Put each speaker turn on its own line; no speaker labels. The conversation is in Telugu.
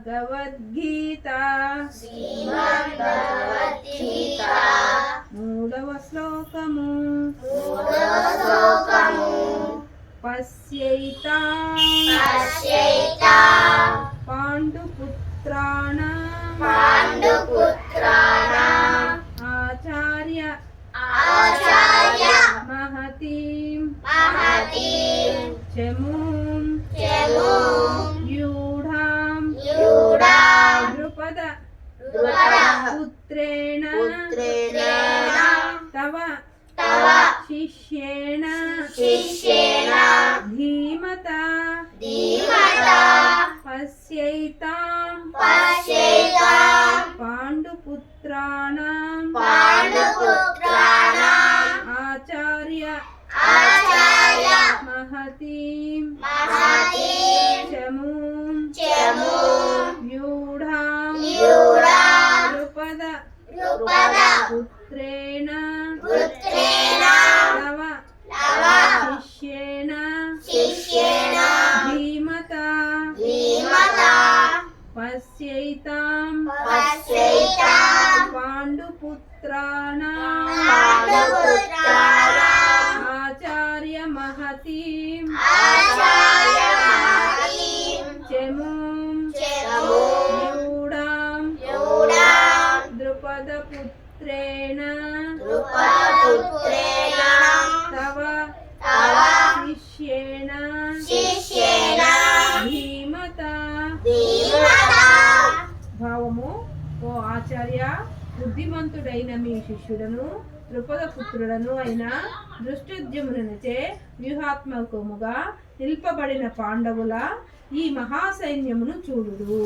భగవద్గీత మూడవ శ్లోకము పశ్యైతా పాండుపుత్రాణం ఆచార్య మహతీం చమూం యూఢాం ద్రుపద పుత్రేణ తవ శిష్యేణ ధీమతా పశ్యైతాం పాండుపుత్రాణం ఆచార్య మహతీం చమూం యూఢాం ద్రుపద పుత్రేణ తవ శిష్యేణ ధీమతా పశ్యైతాం పాండుపుత్రాణం ఆచార్య మహతీం చమూం యూఢాం ద్రుపద పుత్రేణ తవ శిష్యేణ ధీమతా. భావము: ఓ ఆచార్య, బుద్ధిమంతుడైన మీ శిష్యుడను ద్రుపద పుత్రులను అయిన దృష్టోద్యములచే వ్యూహాత్మకముగా నిల్పబడిన పాండవుల ఈ మహాసైన్యమును చూడుడు.